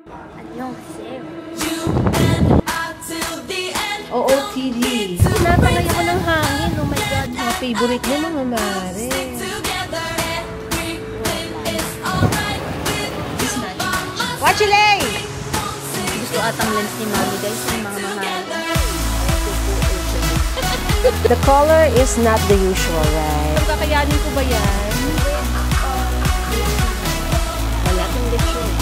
안녕하세요. OOTD. Tinatangay ako ng hangin. Oh my God. Mga favorite mo, mga mare. Watch it, Lay! Gusto atang lens ni Mami, guys. Yung mga mahal. The color is not the usual, right? Kakayanin ko ba yan? Wala kang lechon.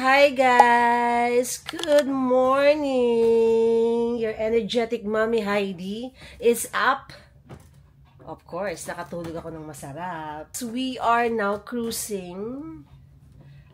Hi guys! Good morning! Your energetic mommy Heidi is up. Of course, nakatulog ako ng masarap. So we are now cruising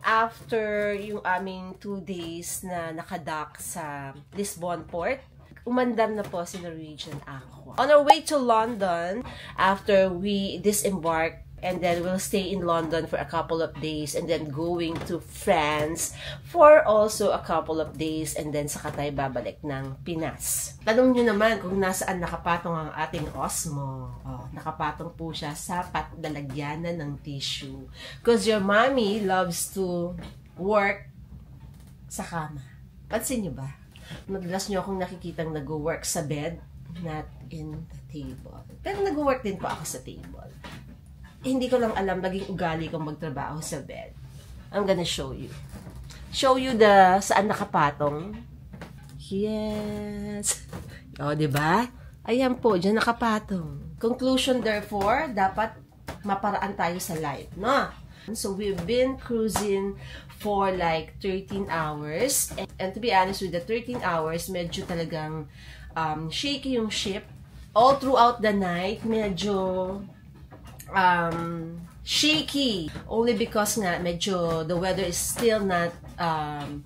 after yung aming 2 days na nakadock sa Lisbon Port. Umandar na po si Norwegian Aqua. On our way to London, after we disembark, and then we'll stay in London for a couple of days, and then going to France for also a couple of days, and then saka tayo babalik ng Pinas. Tanong nyo naman kung nasaan nakapatong ang ating Osmo. Oh, nakapatong po siya sa lalagyanan ng tissue. Because your mommy loves to work sa kama. Pansin nyo ba? Madalas nyo akong nakikitang nag-work sa bed, not in the table. Pero nag-work din po ako sa table. Hindi ko lang alam, naging ugali kong magtrabaho sa bed. I'm gonna show you. Show you the saan nakapatong. Yes. O, diba? Ayan po, dyan nakapatong. Conclusion, therefore, dapat maparaan tayo sa life, no? So, we've been cruising for like 13 hours. And to be honest, with the 13 hours, medyo talagang shaky yung ship. All throughout the night, medyo shaky, only because nga medyo the weather is still not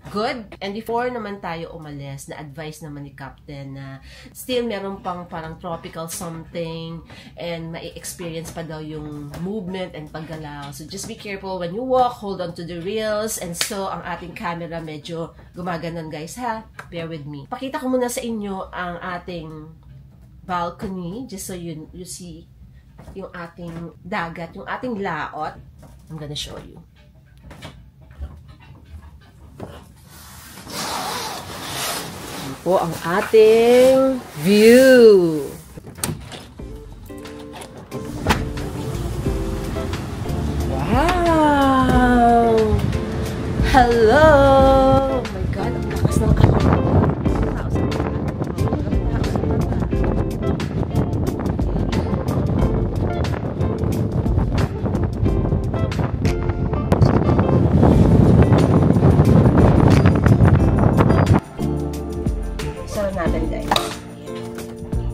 good. And before naman tayo umalis, na advice naman ni Captain na still meron pang parang tropical something and mai-experience pa daw yung movement and paggalaw. So just be careful when you walk, hold on to the rails. And so ang ating camera medyo gumaganon, guys, ha? Bear with me. Pakita ko muna sa inyo ang ating balcony just so you see yung ating dagat, yung ating laot. I'm gonna show you. Yan po ang ating view. Wow! Hello! Oh my God, ang lakas ng kahon.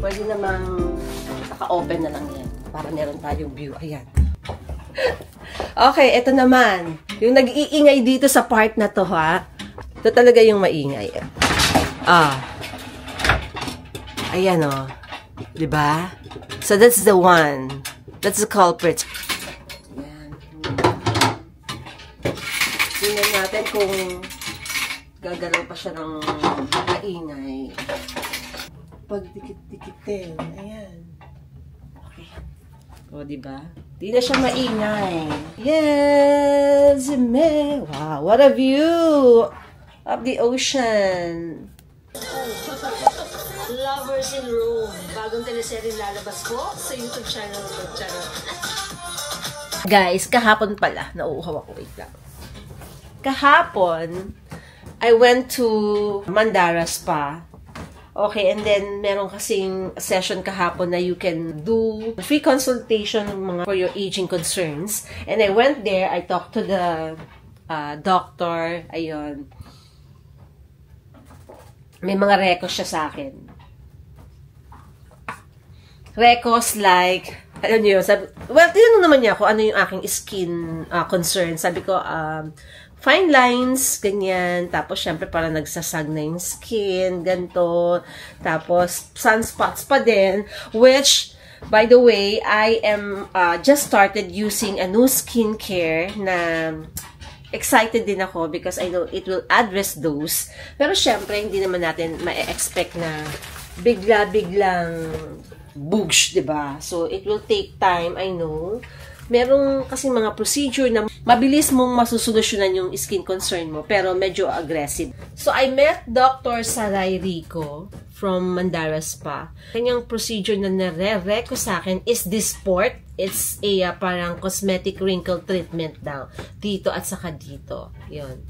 Pwede namang naka-open na lang yan para meron tayong view. Ayan. Okay, ito naman. Yung nag-iingay dito sa part na to, ha? Ito talaga yung maingay. Ayan, oh. Diba? So, that's the one. That's the culprit. Ayan. Tingnan natin kung gagalaw pa siya ng maingay. Pag dikit-dikitin. Ayan. Okay. O, diba? Di na siya maingay. Yes! Wow! What a view of the ocean! Lovers in Rome. Bagong teleserye lalabas ko sa YouTube channel. Guys, kahapon pala. Nauuhaw ako. Wait lang. Kahapon, I went to Mandara Spa. Okay, and then meron kasing session kahapon na you can do free consultation for your aging concerns. And I went there, I talked to the doctor, ayun. May mga recos siya sa akin. Recos like, alam niyo, sabi, well, tinanong naman niya ako ano yung aking skin concern. Sabi ko, fine lines, ganyan. Tapos, syempre, parang nagsasag na yung skin, ganito. Tapos, sunspots pa din. Which, by the way, I am just started using a new skincare na excited din ako because I know it will address those. Pero, syempre, hindi naman natin ma-expect na bigla-biglang boosh, diba? So, it will take time, I know. Merong kasi mga procedure na mabilis mong masusolusyonan yung skin concern mo, pero medyo aggressive. So, I met Dr. Saray Rico from Mandara Spa. Kanyang procedure na nare-reco sa akin is Dysport. It's a parang cosmetic wrinkle treatment daw. Dito at saka dito. Yun.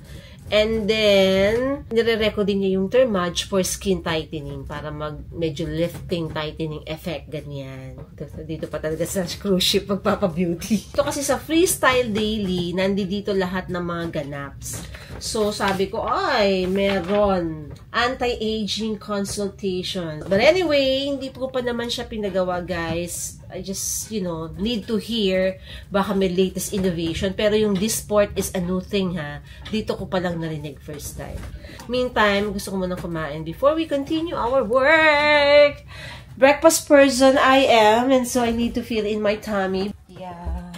And then, nire-reco din niya yung Thermage for skin tightening para medyo lifting, tightening effect, ganyan. Dito pa talaga sa cruise ship magpapa-beauty. Ito kasi sa Freestyle Daily, nandito lahat ng mga ganaps. So, sabi ko, ay, meron anti-aging consultation. But anyway, hindi ko pa naman siya pinagawa, guys. I just, need to hear baka may latest innovation. Pero yung Dysport is a new thing, ha. Dito ko palang narinig first time. Meantime, gusto ko munang kumain before we continue our work. Breakfast person I am, and so I need to fill in my tummy. Yeah.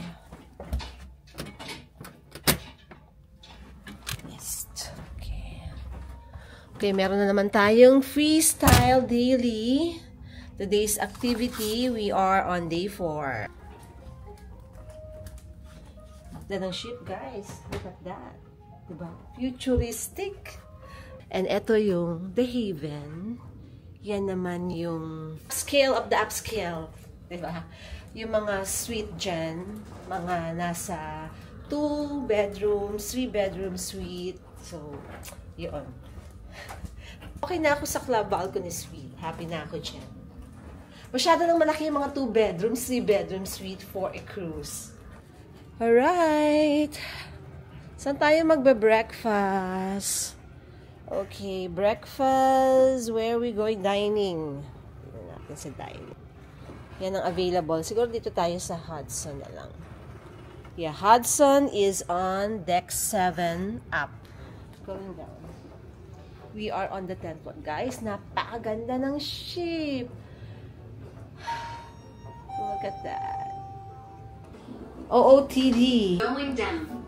Yes. Okay, meron na naman tayong Freestyle Daily. Today's activity, we are on day 4. Ganda ng ship, guys. Look at that. Diba? Futuristic. And ito yung The Haven. Yan naman yung scale of the upscale. Diba? Yung mga suite dyan, mga nasa 2 bedrooms, 3 bedroom suite. So, yun. Okay na ako sa club balcony suite. Happy na ako dyan. Masyado nang malaki yung mga 2 bedrooms, 3 bedroom suite for a cruise. Alright. Saan tayo magbe-breakfast? Okay, breakfast. Where are we going? Dining. Dito natin sa dining. Yan ang available. Siguro dito tayo sa Hudson na lang. Yeah, Hudson is on deck 7 up. Going down. We are on the 10th one. Guys, napakaganda ng ship. Look at that. OOTD. Going down.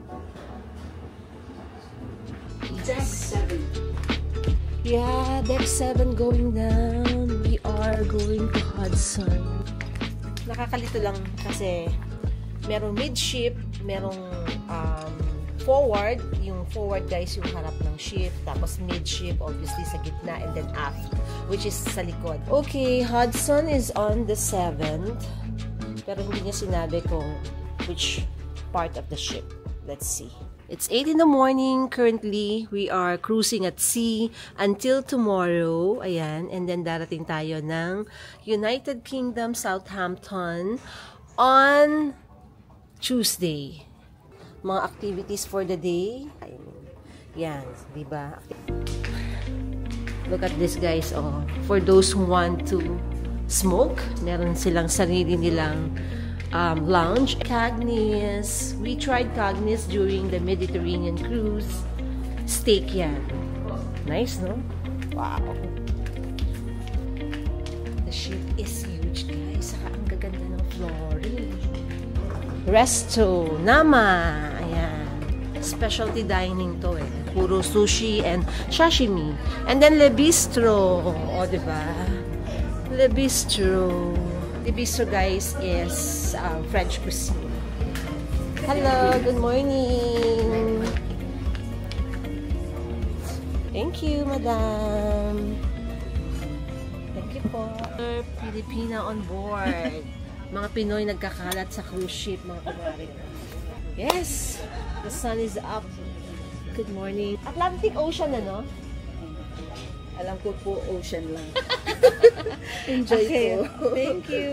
Deck 7. Yeah, deck 7 going down. We are going to Hudson. Nakakalito lang kasi merong midship, merong forward. Yung forward, guys, yung harap ng ship. Tapos midship, obviously, sa gitna. And then aft, which is sa likod. Okay, Hudson is on the 7th. Pero hindi niya sinabi kung which part of the ship. Let's see. It's 8 in the morning. Currently, we are cruising at sea until tomorrow. Ayan. And then, darating tayo ng United Kingdom, Southampton on Tuesday. Mga activities for the day. Yan. Diba? Look at this, guys. Oh, for those who want to smoke, meron silang sarili nilang lounge. Cagnes. We tried Cagnes during the Mediterranean cruise. Steak yan. Nice, no? Wow. The ship is huge, guys. Saka ang gaganda ng flooring. Resto. Nama. Ayan. Specialty dining to eh. Puro sushi and sashimi. And then Le Bistro. O, diba? Le Bistro. Le Bistro, guys, is French cuisine. Hello, good morning. Thank you, madam. Thank you po. Pilipina on board. Mga Pinoy nagkakalat sa cruise ship, mga kumari. Yes! The sun is up. Good morning. Atlantic Ocean, ano? Alam ko po, ocean lang. Enjoy po. Thank you.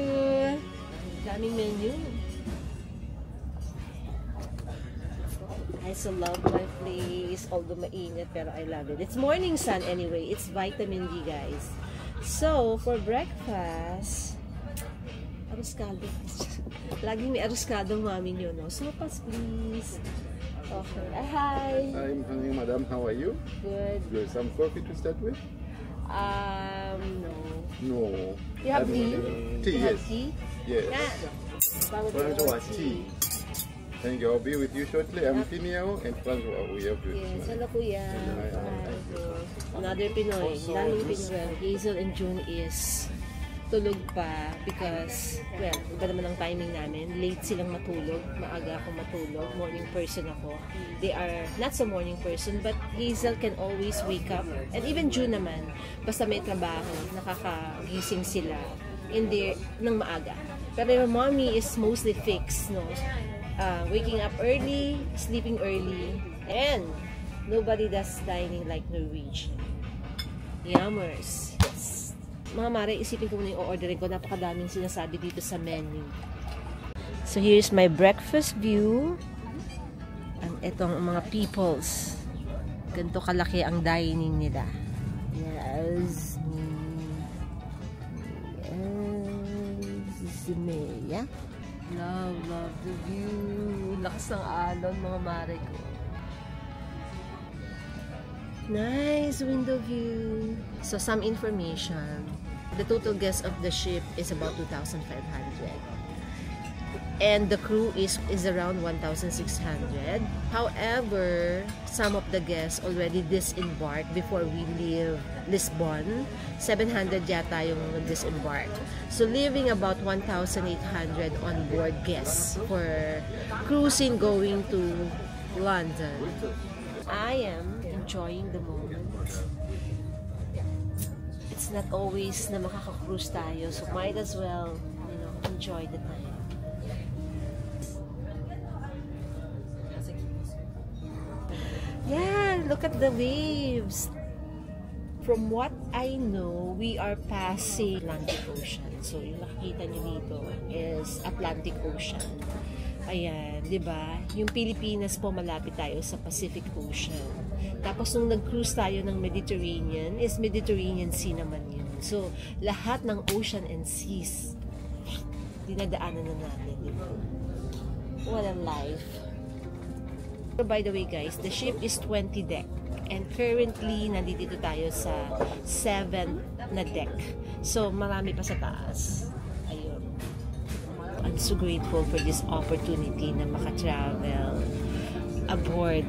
Daming menu. I so love my place. Although mainit, pero I love it. It's morning sun anyway. It's vitamin D, guys. So, for breakfast, arroz caldo. Laging may arroz caldo mami nyo, no? Sopas, please. Okay. Hi. I'm hungry, madam. How are you? Good. Good. Some coffee to start with? No. No. You have tea? Tea, You have yes. tea? Yes. Yeah. 不然就玩 tea. Thank you. I'll be with you shortly. I'm Pinio and Francois. We have with Yes, us. hello kuya. Another Pinoy. Daming Pinoy. Hazel and June is tulog pa because, well, iba naman ang timing namin. Late silang matulog. Maaga ako matulog. Morning person ako. They are not so morning person, but Hazel can always wake up. And even June naman, basta may trabaho, nakakagising sila ng maaga. Pero yung mommy is mostly fixed, no? Waking up early, sleeping early, and nobody does dining like Norwegian. Yummers. Yes. Mga mare, isipin ko muna yung orderin ko. Napakadaming sinasabi dito sa menu. So here's my breakfast view. And itong mga peoples. Ganito kalaki ang dining nila. Yes. Yeah. Love the view. Lakas ng alon, mga mare ko. Nice window view. So, some information. The total guests of the ship is about 2,500. And the crew is around 1,600. However, some of the guests already disembarked before we leave Lisbon. 700 yata yung disembark. So, leaving about 1,800 on board guests for cruising going to London. I am enjoying the moment. It's not always na makaka-cruise tayo, so might as well, enjoy the time. Yeah, look at the waves. From what I know, we are passing Atlantic Ocean. So, yung nakikita nyo dito is Atlantic Ocean. Ayan, di ba? Yung Pilipinas po, malapit tayo sa Pacific Ocean. Tapos, nung nag-cruise tayo ng Mediterranean, is Mediterranean Sea naman yun. So, lahat ng ocean and seas, dinadaanan na natin, di ba? What a life. So, by the way guys, the ship is 20 deck and currently nandito tayo sa 7 na deck. So marami pa sa taas. Ayun. I'm so grateful for this opportunity na maka-travel aboard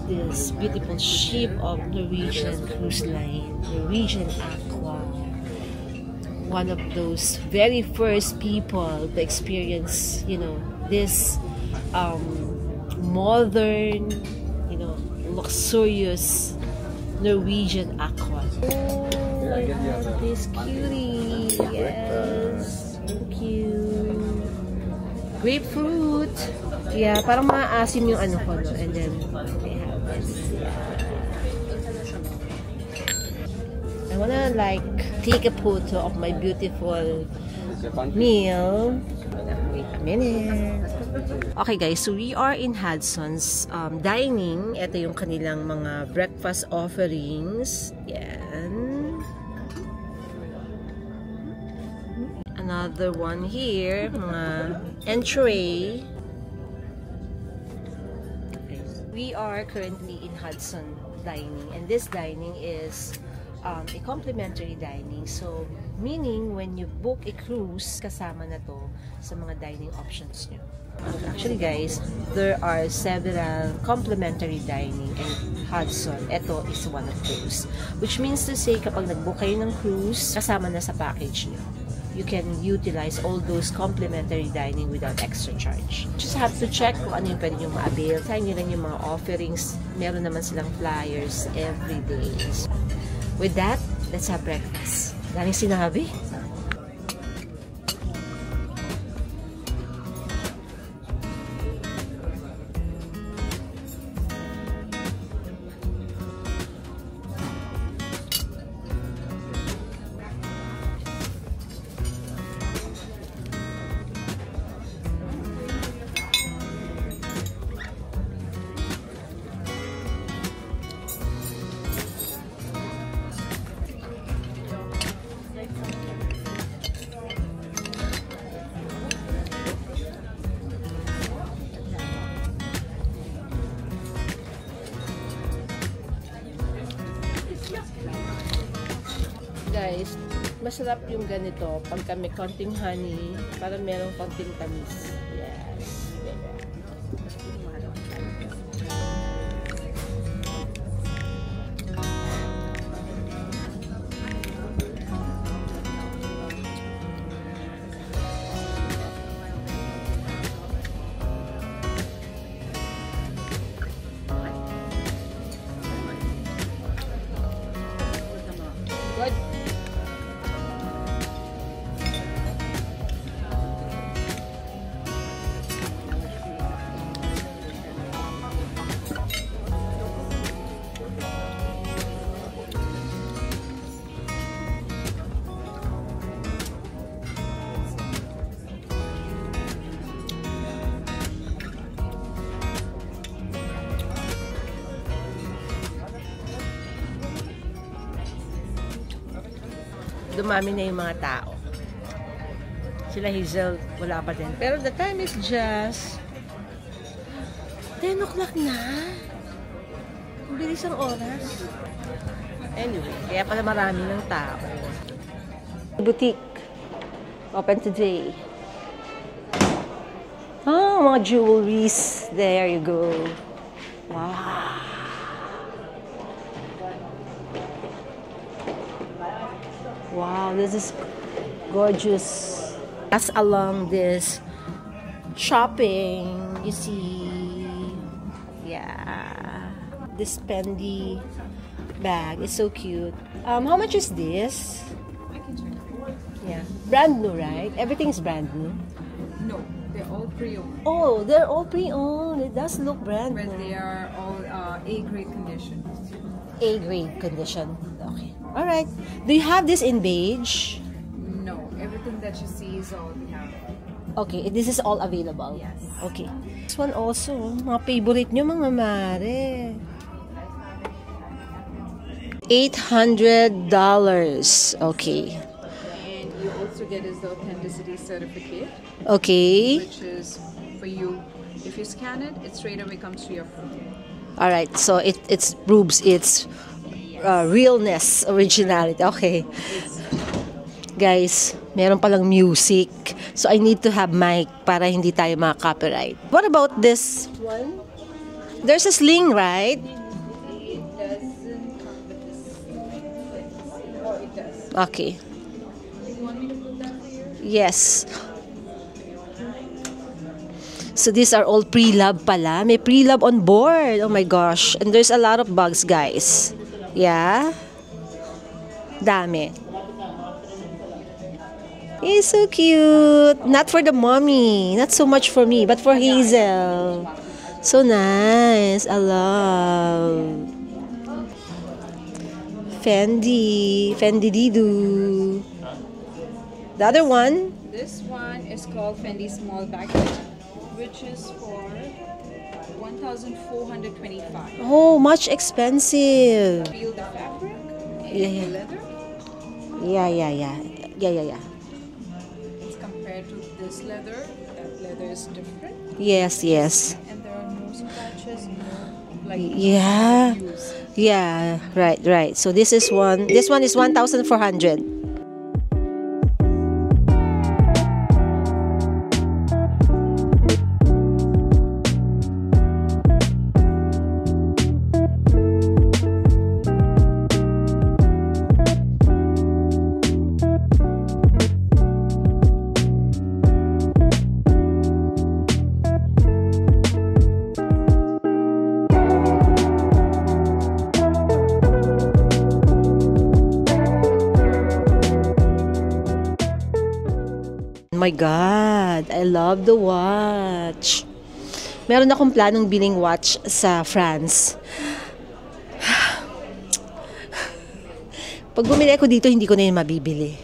this beautiful ship of Norwegian Cruise Line, Norwegian Aqua. One of those very first people to experience, this modern, luxurious Norwegian Aqua. Oh, this cutie. Yes. Thank you. Grapefruit. Yeah, parang maasim yung ano ko, no? And then, they have this. I wanna take a photo of my beautiful meal. Wait a minute. Okay guys, so we are in Hudson's dining. Ito yung kanilang mga breakfast offerings. Yan. Another one here, mga entree. We are currently in Hudson dining, and this dining is a complimentary dining. So, meaning when you book a cruise, kasama na to sa mga dining options nyo. Actually guys, there are several complimentary dining in Hudson. Ito is one of those. Which means to say, kapag nag-book kayo ng cruise, kasama na sa package nyo. You can utilize all those complimentary dining without extra charge. Just have to check kung ano yung pwede nyo ma-avail. Tayo nyo lang yung mga offerings. Meron naman silang flyers every day. With that, let's have breakfast. Daming sinabi. Guys, masarap yung ganito pagka may konting honey para merong konting tamis. Yes. Good. Dumami na yung mga tao. Sila Hazel, wala pa din. Pero the time is just 10 o'clock na. Ang bilis ang oras. Anyway, kaya pala marami ng tao. Boutique. Open today. Oh, mga jewelries. There you go. Wow. Wow, this is gorgeous. As along this shopping, you see, yeah, this Fendi bag is so cute. How much is this? I can check. Yeah, brand new, right? Everything's brand new. No, they're all pre-owned, Oh, they're all pre-owned. It does look brand but new. they are all A-grade condition. A-grade condition. Okay. All right. Do you have this in beige? No, everything that you see is all we have. Okay, this is all available. Yes. Okay. This one also, mga favorite nyo, mga mare. $800. Okay. And you also get is the authenticity certificate, Okay. which is for you. If you scan it, it straight away comes to your phone. All right. So it's proves its realness, originality. Okay. Guys, meron palang music. So I need to have mic para hindi tayo maka-copyright. What about this one? There's a sling, right? It doesn't come with this. Oh, it does. Okay. You want me to put that for you? Yes. So these are all pre-love pala. May pre-love on board. Oh my gosh. And there's a lot of bugs, guys. Yeah? Dami. He's so cute. Not for the mommy. Not so much for me, but for Hazel. So nice. I love. Fendi. Fendi Didu. The other one. This one is called Fendi Small Bag, which is for 1,425. Oh, much expensive. Feel the fabric, Yeah, yeah. the leather. Yeah. It's compared to this leather. That leather is different, Yes. and there are no scratches, no like Yeah. use. Yeah, right. So this one is 1,400. My God, I love the watch. Meron akong planong biling watch sa France. Pag bumili ako dito, hindi ko na yun mabibili.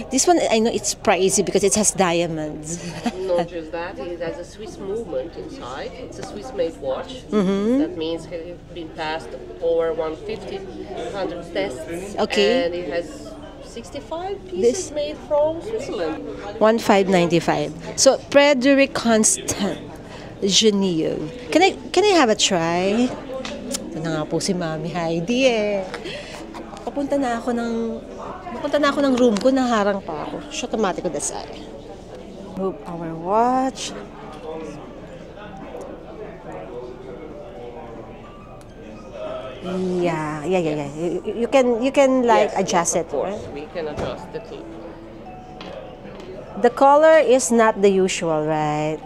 This one, I know it's pricey because it has diamonds. Not just that, it has a Swiss movement inside. It's a Swiss-made watch. That means it's been passed over 150, 100 tests. Okay. And it has 65 pieces made from Switzerland. 1,595. So, Frederic Constant Geneve. Can I have a try? Ito na nga po si Mami Heidi eh. Papunta na ako ng room ko, naharang pa ako. Siya automatic ko dasari. Move our watch. Yeah. You can like Yes, adjust it. Of course, Right? we can adjust the clip. The color is not the usual, right?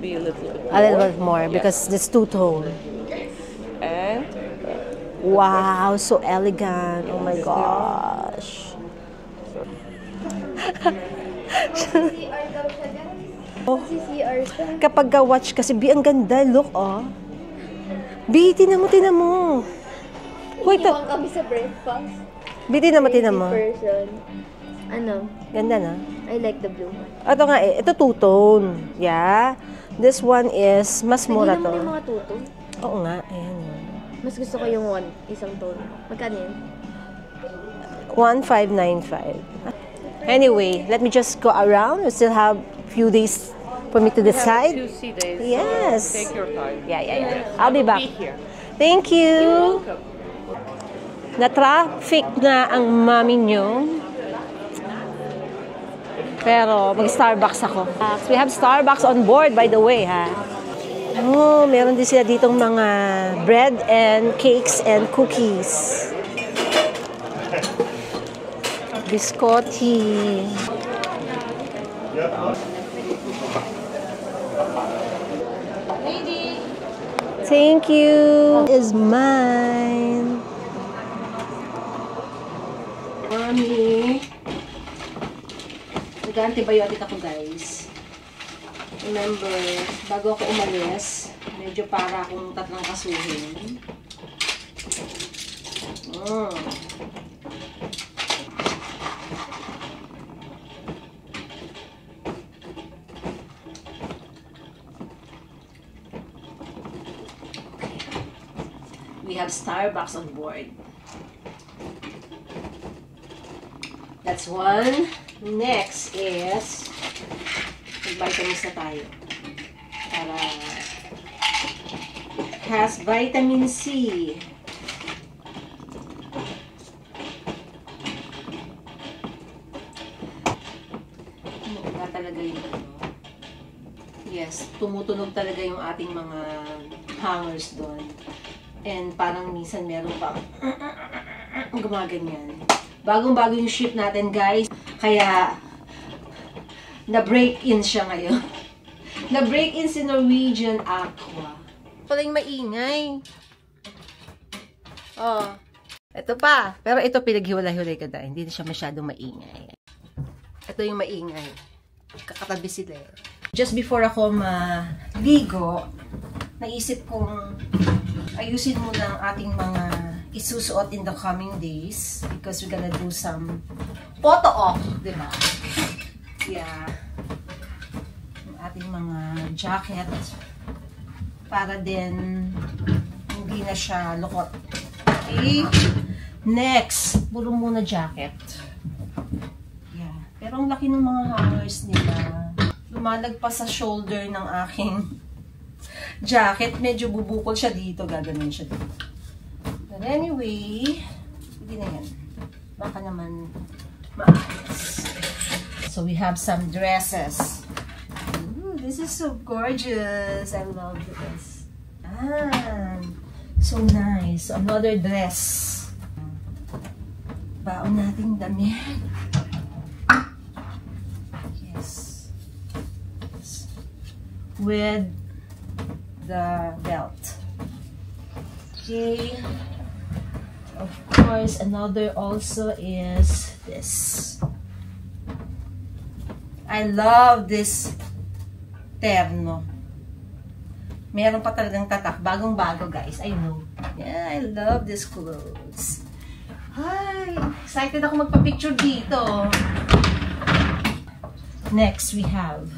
Be a little bit more. A little bit more Yes. because it's two-tone. And Wow, so elegant. Oh my gosh. CCR siya. Kapag watch kasi, B, ang ganda. Look, oh. B, tinan mo. Wait, Iwan kami sa breakfast. B, tinan mo. Person. Ano? Ganda na. I like the blue one. Ito nga eh, ito two-tone. Yeah. This one is, mas mura Hindi naman yung to. mga tuto. Oo nga, ayan yun. Mas gusto ko yung isang tone. Magkano yun? 1595. Anyway, let me just go around. We still have few days for me to have decide. 2 days. Yes. So take your time. Yeah. I'll be back. Be here. Thank you. Welcome. Na-traffic na ang mami nyo. Pero mag-Starbucks ako. We have Starbucks on board, by the way, ha. Oh, meron din sila ditong mga bread and cakes and cookies. Biscotti. Thank you. Is mine. Mommy. Nag-antibiotic ako, guys. Remember, bago ako umalis, medyo para akong tatlong kasuhin. We have Starbucks on board. That's one. Next is vitamins na tayo. Para has vitamin C. Ano talaga yun? Yes, tumutunog talaga yung ating mga hangers doon. And parang minsan meron pang gumaganyan. Bagong-bago yung ship natin, guys. Kaya, na-break-in siya ngayon. Na-break-in si Norwegian Aqua. Paling maingay. Oh. Ito pa. Pero ito pinaghiwalay-hiwalay ko na. Hindi na siya masyadong maingay. Ito yung maingay. Kakatabi sila. Just before ako maligo, naisip kong ayusin muna ang ating mga isusuot in the coming days because we're gonna do some photo op, di ba? Yeah. Ang ating mga jacket para din hindi na siya lukot. Okay? Next, puro muna jacket. Yeah. Pero ang laki ng mga hangers nila. Lumalagpas sa shoulder ng aking jacket. Medyo bubukol siya dito. Gaganon siya dito. But anyway, hindi na yan. Baka naman maayos. So we have some dresses. Ooh, this is so gorgeous. I love this. So nice. So another dress. Baon nating damit. Yes. With the belt. Okay. Of course, another also is this. I love this terno. Meron pa talagang tatak. Bagong-bago, guys. I know. Yeah, I love this clothes. Hi! Excited ako magpa-picture dito. Next, we have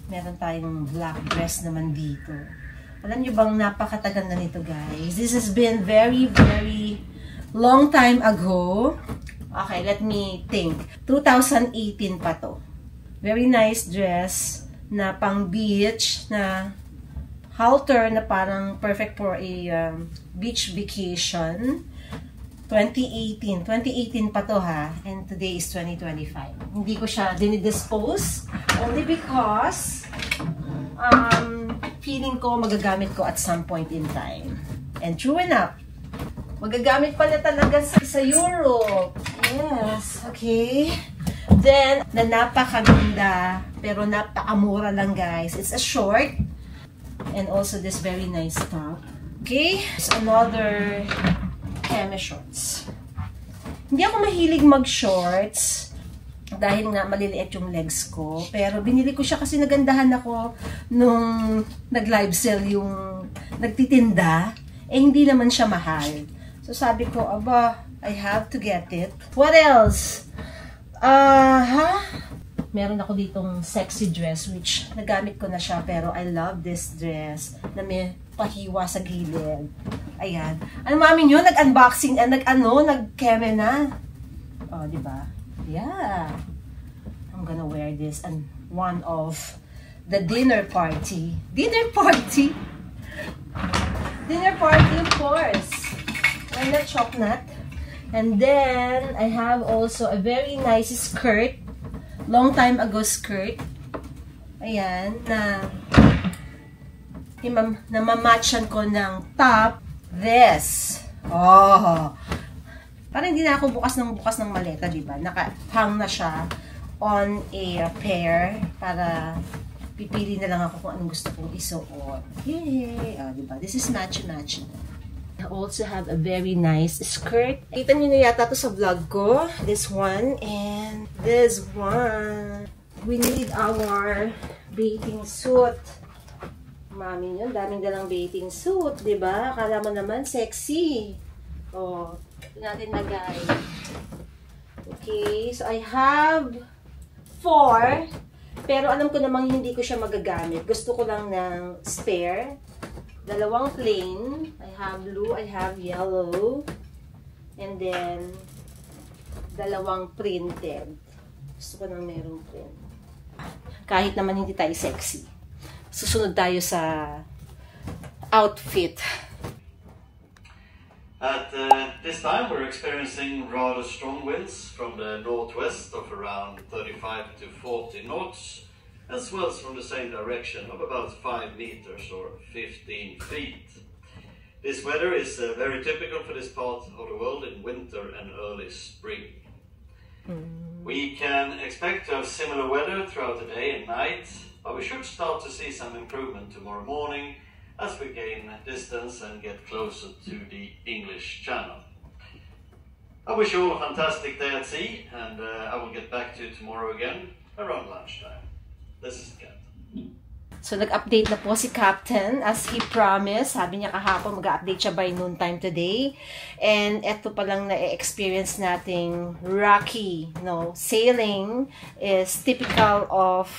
meron tayong black dress naman dito. Alam nyo bang napakatagal na nito, guys? This has been very, very long time ago. Okay, let me think. 2018 pa to. Very nice dress na pang beach, na halter na parang perfect for a beach vacation. 2018 pa to, ha. And today is 2025. Hindi ko siya dinidispose Only because feeling ko magagamit ko at some point in time. And true enough, magagamit pala talaga sa Europe. Yes, okay. Then, na napakaganda, pero napakamura lang guys. It's a short. And also this very nice top. Okay, it's another Keme shorts. Hindi ako mahilig mag-shorts dahil nga maliliit yung legs ko. Pero binili ko siya kasi nagandahan ako nung nag-live sale yung nagtitinda. Eh, hindi naman siya mahal. So, sabi ko, aba, I have to get it. What else? Meron ako ditong sexy dress which nagamit ko na siya pero I love this dress na may pahiwa sa gilid. Ayan. Ano mami nyo? Nag-unboxing, nag-keme na. Oh, di ba? Yeah. I'm gonna wear this and one of the dinner party. Dinner party? Dinner party, of course. Why not chocolate? And then, I have also a very nice skirt. Long time ago skirt. Ayan, na mamatchan ko ng top. This. Oh. Parang hindi na ako bukas ng maleta, diba? Naka-hang na siya on a pair para pipili na lang ako kung anong gusto kong isuot. Yay! Oh, diba? This is matchy-matchy. I also have a very nice skirt. Kita niyo na yata to sa vlog ko. This one and this one. We need our bathing suit. Mami nyo, daming dalang bathing suit, diba? Akala mo naman sexy. Oh, ito natin lagay. Okay, so I have 4. Pero alam ko namang hindi ko siya magagamit. Gusto ko lang ng spare. 2 plain. I have blue, I have yellow. And then, 2 printed. Gusto ko nang merong print. Kahit naman hindi tayo sexy. Susunod tayo sa outfit. At this time we're experiencing rather strong winds from the northwest of around 35 to 40 knots. And swells from the same direction of about 5 meters or 15 feet. This weather is very typical for this part of the world in winter and early spring. We can expect to have similar weather throughout the day and night, but we should start to see some improvement tomorrow morning as we gain distance and get closer to the English Channel. I wish you all a fantastic day at sea, and I will get back to you tomorrow again around lunchtime. This is the Captain. So, nag-update na po si Captain as he promised. Sabi niya kahapon mag-update siya by noontime today. And eto palang na-experience nating rocky, sailing is typical of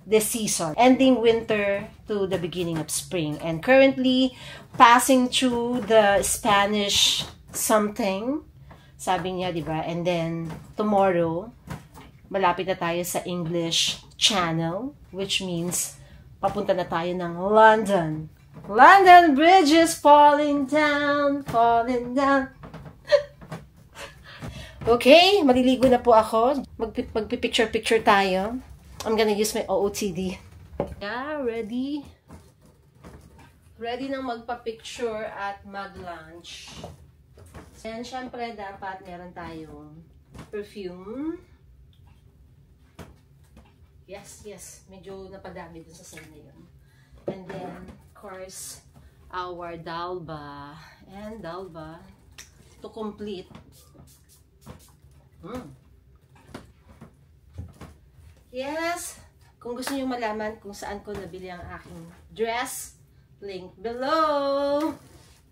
this season. Ending winter to the beginning of spring. And currently, passing through the Spanish something. Sabi niya, diba? And then, tomorrow, malapit na tayo sa English Channel, which means papunta na tayo ng London. London Bridge is falling down, falling down. Okay, maliligo na po ako. Magpipicture-picture tayo. I'm gonna use my OOTD. Yeah, ready? Ready nang magpa-picture at mag-lunch. And syempre, dapat meron tayong perfume. Yes. Medyo napadami dun sa side na yun. And then, of course, our dalba. And dalba to complete. Yes! Kung gusto niyo malaman kung saan ko nabili ang aking dress, link below.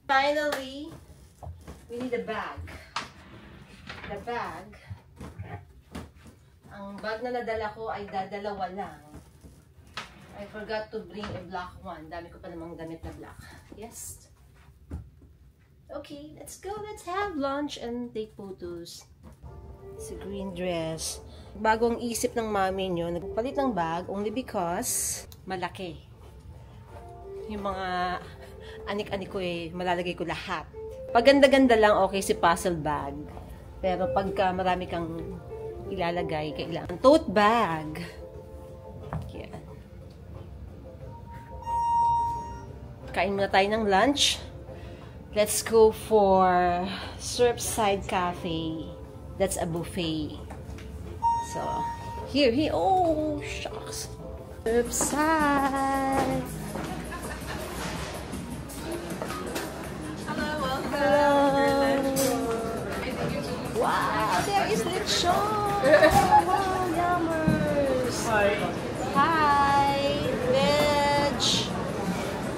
Finally, we need a bag. The bag. Ang bag na nadala ko ay dadalawa lang. I forgot to bring a black one. Dami ko pa namang damit na black. Yes. Okay, let's go. Let's have lunch and take photos. It's a green dress. Bagong isip ng mami nyo, nagpalit ng bag only because malaki. Yung mga anik-anik ko malalagay ko lahat. Pag ganda-ganda lang, okay si puzzle bag. Pero pagka marami kang ilalagay, kailangan tote bag. Kain muna tayo ng lunch. Let's go for Surfside Cafe. That's a buffet. So, here. Oh, shucks. Surfside. Hello. Wow, there is lechon. Wow, yummers. Hi, veg.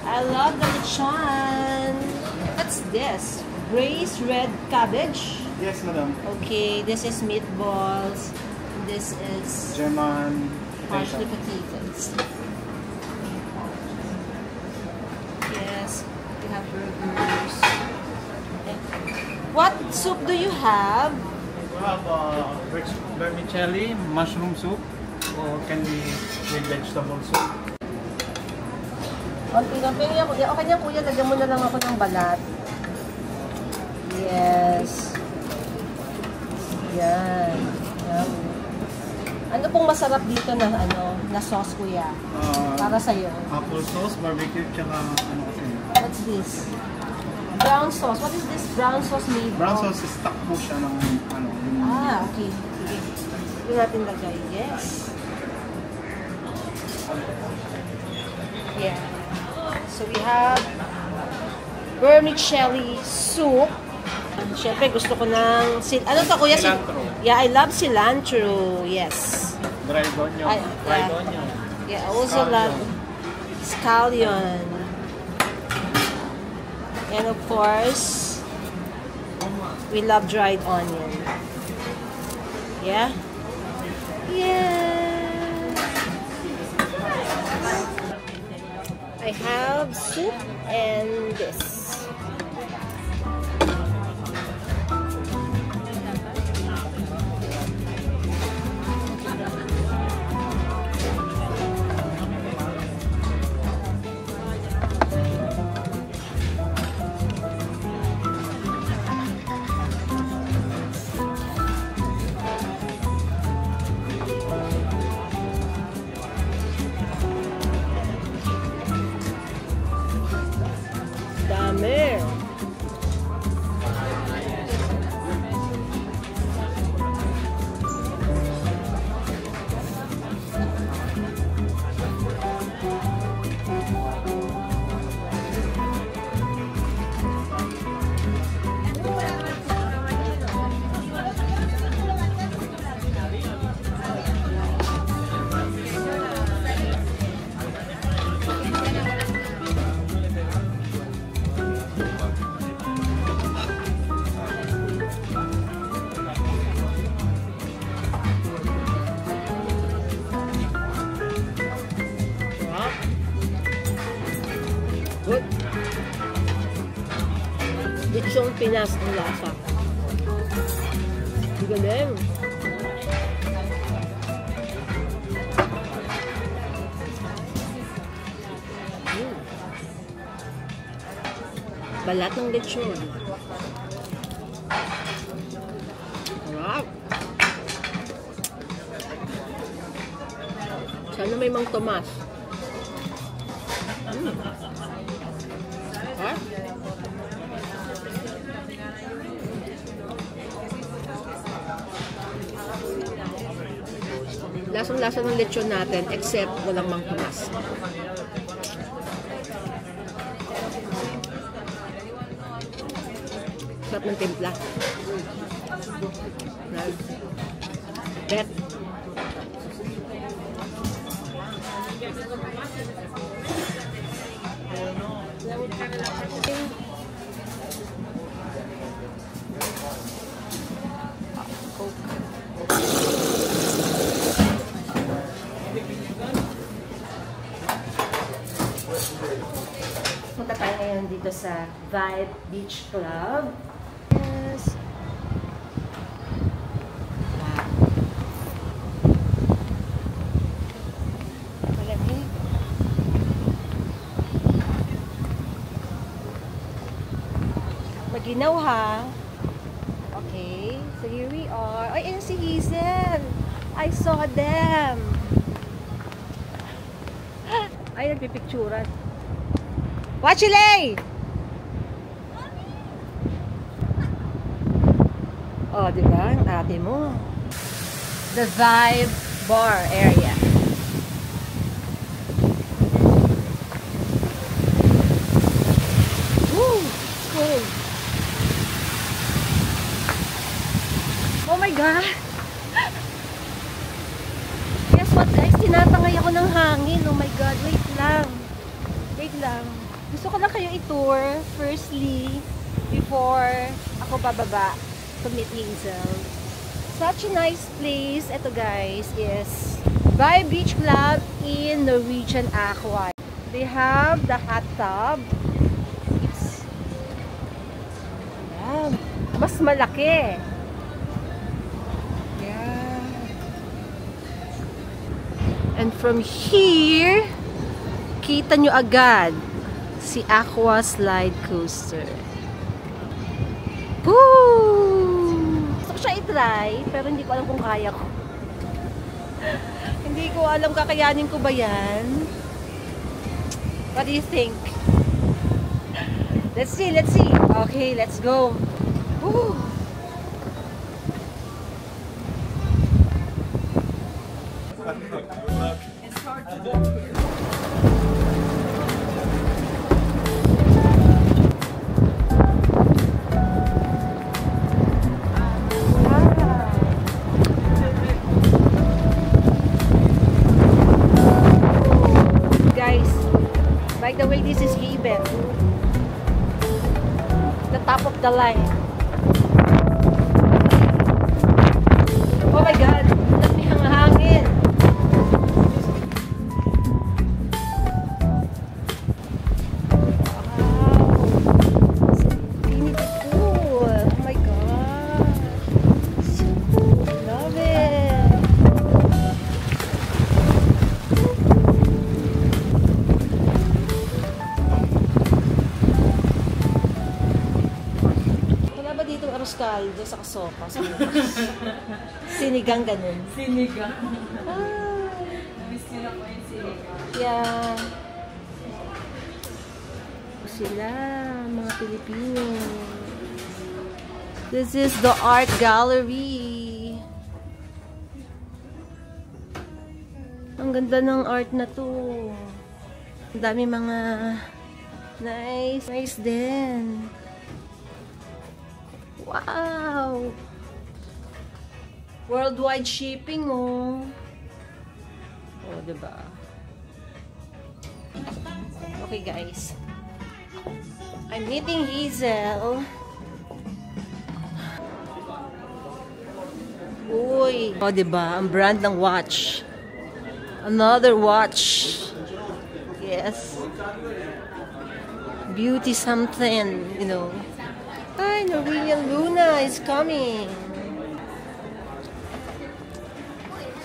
I love the lechon. What's this? Braised red cabbage. Yes, madam. Okay, this is meatballs. This is German. partially potatoes. Yes, we have burgers. What soup do you have? We have vermicelli, mushroom soup, or can be with vegetable soup. Okay na kuya, lagyan mo na lang ako ng balat. Yes. Yan. Ano pong masarap dito na na sauce kuya? Para sa'yo. Apple sauce, barbecue, tsaka ano kasi. What's this? Brown sauce. What is this brown sauce made Brown of? sauce, stock po siya ng ano. Okay. Sige. Hindi natin lagay. Yes. Yeah. So we have vermicelli soup. Siyempre gusto ko ng ano to kuya? Cilantro. Yeah, I love cilantro. Yes. Dried onion. Fried onion. Yeah, I also love scallion. And of course, we love dried onion. Yeah? Yeah. I have soup and this. Dami. Good. Lechong Pinas ang lasa. Ang galing. Balat ng lechon. Sarap. Sana may Mang Tomas. Ha? Lasang-lasa ng lechon natin except walang Mang Tomas. Sarap ng timpla. Bet. Punta tayo ngayon dito sa Vibe Beach Club. Yes. Wow. Malamig. Maginaw ha. Okay, so here we are. Ay, and si Hazel. I saw them. Ay, nagpipicturan. Wachile! Oh, diba? Ang ate mo. The Vibe Bar area. Woo! It's cold. Oh my God! Guess what guys? Tinatangay ako ng hangin. Oh my God, wait lang. Wait lang. Gusto ko lang kayo i-tour firstly before ako bababa to meet Hazel. Such a nice place. Ito guys is Vibe Beach Club in Norwegian Aqua. They have the hot tub. It's mas malaki. Yeah. And from here, kita nyo agad si Aqua Slide Coaster. Woo! Gusto ko siya i-try, pero hindi ko alam kung kaya ko. Hindi ko alam kakayanin ko ba yan. What do you think? Let's see, let's see. Okay, let's go. Woo! It's hard to walk here. By the way, this is Haven. The top of the line. Oh my God! Dami ang hangin! Wow! So beautiful! Oh my gosh! Love it! Arroz caldo sa kasopa. Sinigang ganun. Sinigang. Ah. Miss nyo na po yung sinigang. Yeah. Sila, mga Pilipino. This is the art gallery. Ang ganda ng art na to. Ang dami mga nice din. Wow! Worldwide shipping, oh. Oh, diba? Okay, guys. I'm meeting Hazel. Uy! Oh, diba? Ang brand ng watch. Another watch. Yes. Beauty something, you know. Hi, Norwegian Luna is coming.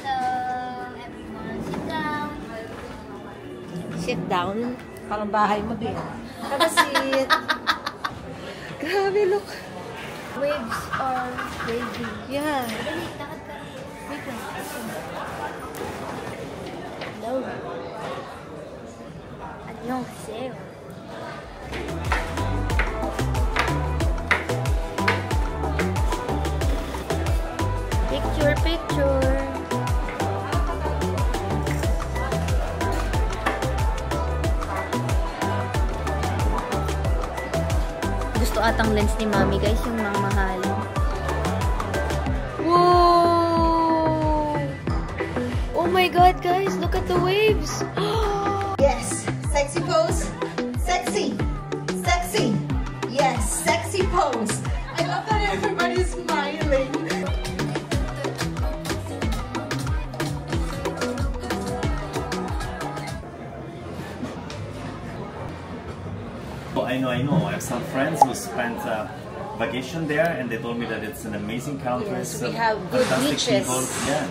Hello, everyone. Sit down. Sit down? Parang bahay mo, din. Have a seat. Grabe, look. Waves are wavy. Yeah. Dali, lakad ka. Wait lang. Hello. 안녕하세요. Picture. Gusto atang lens ni Mami, guys, yung mga mahal. Whoa! Oh my God, guys, look at the waves. Yes, sexy pose. Sexy. Sexy. Yes, sexy pose. I love that everybody's smiling. I know. I have some friends who spent vacation there, and they told me that it's an amazing country. Yes, we have good fantastic beaches. people. Yeah,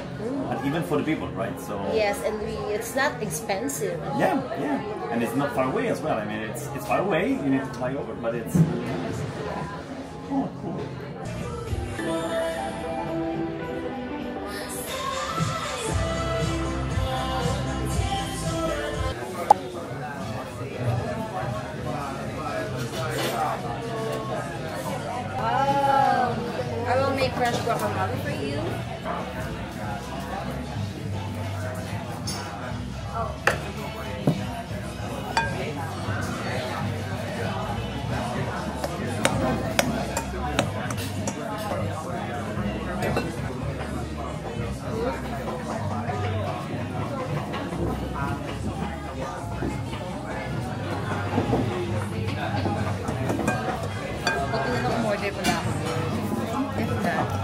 and even for the people, right? So Yes, and it's not expensive. yeah, and it's not far away as well. I mean, it's far away. You need to fly over, but it's nice. Oh, cool. fresh guacamole for you.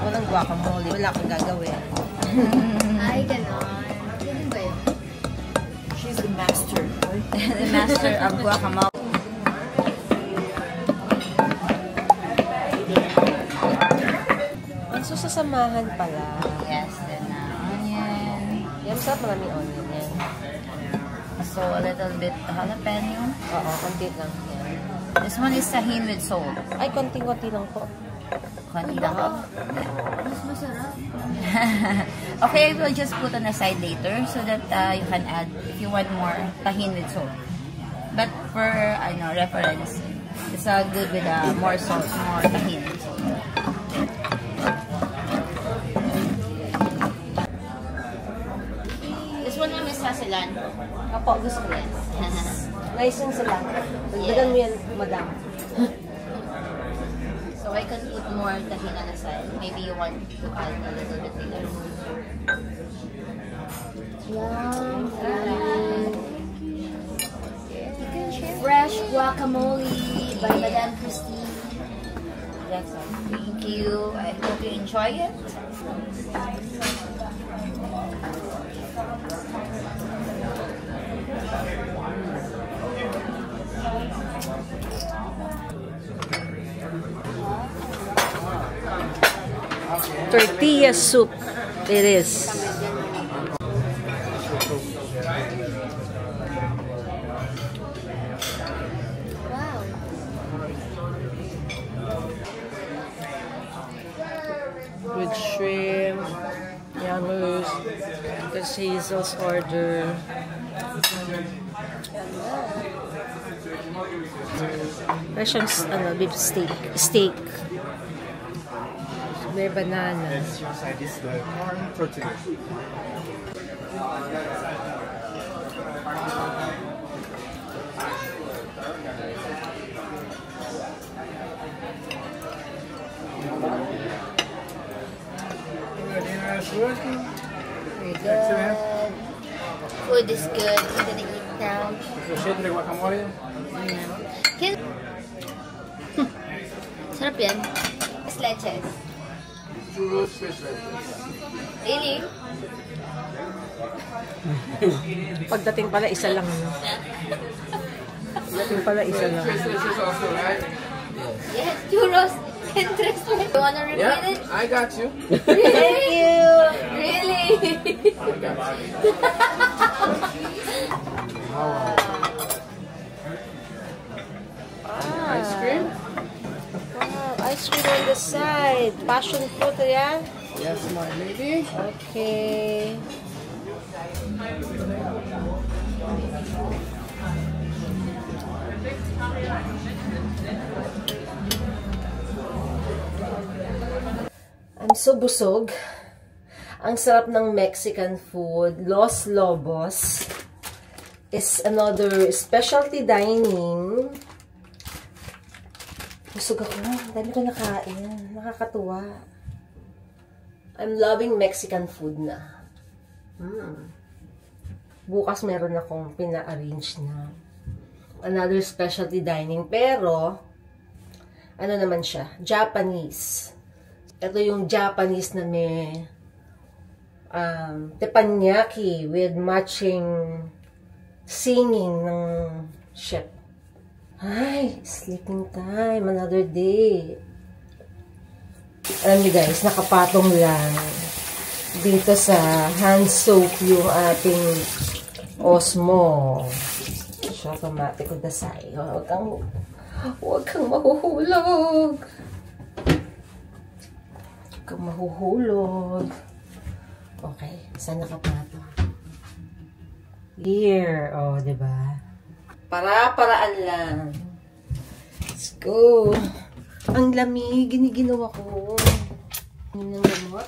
Walang guacamole, wala akong gagawin. Ay, ganon. Ganun ba yun? She's the master. The master of guacamole. So, sasamahan pala. Yes, then onion. Yan, sarap maraming onion yan. So, a little bit jalapeno. Oo, konti lang yan. This one is tahin with salt. Ay, konting-konti lang po. Konti lang po. Mas masarap. Okay, we'll just put on aside later so that you can add if you want more tahin with salt. But for reference, it's good with more salt, more tahin with salt. This one is sasilan. Apo, gusto ko yan. Nice yung sila. Dagdagan mo yan, madam. So I can put more tahin on the side. Maybe you want to add a little bit later. Fresh guacamole by Madame Christine. That's all. Thank you. I hope you enjoy it. Tortilla soup. It is. Wow. With shrimp, yummus, the Hazel's order. Fresh beef steak. May banana. Your side is the corn tortilla. Very good. Food is good. I'm gonna eat now. Guacamole. Sarap yan. Leches. Really? Pagdating pala, isa lang. No? Pagdating pala, isa lang. Yes, churros and tres leches. You wanna repeat it? I got you. Thank you. Really? Ice cream? Ice cream on the side. Passion fruit, yan? Yes, my lady. Okay. I'm so busog. Ang sarap ng Mexican food. Los Lobos is another specialty dining. Busog ako. Dami ko nakain. Nakakatuwa. I'm loving Mexican food na. Bukas meron akong pina-arrange na another specialty dining. Pero, ano naman siya? Japanese. Ito yung Japanese na may teppanyaki with matching singing ng chef. Ay, sleeping time. Another day. Alam niyo guys, nakapatong lang dito sa hand soap yung ating Osmo. So, automatic ko dasay. Huwag kang mahuhulog. Huwag kang mahuhulog. Okay, saan nakapatong? Here. Oh, diba? Para-paraan lang. Let's go. Ang lamig, giniginawa ko. Ng gamot.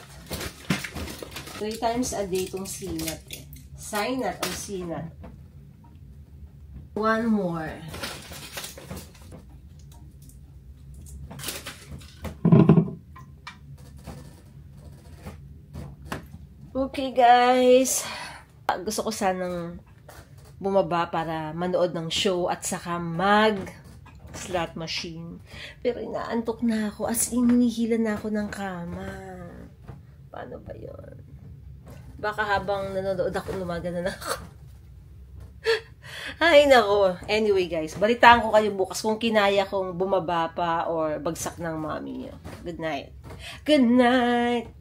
3 times a day itong sinat eh. Sinat o sinat. 1 more. Okay guys. Gusto ko sanang bumaba para manood ng show at saka slot machine. Pero inaantok na ako. As in, hinihila na ako ng kama. Paano ba yun? Baka habang nanonood ako, lumagana na ako. Ay, nako. Anyway, guys, balitaan ko kayo bukas kung kinaya kong bumaba pa or bagsak ng mommy nyo. Good night. Good night!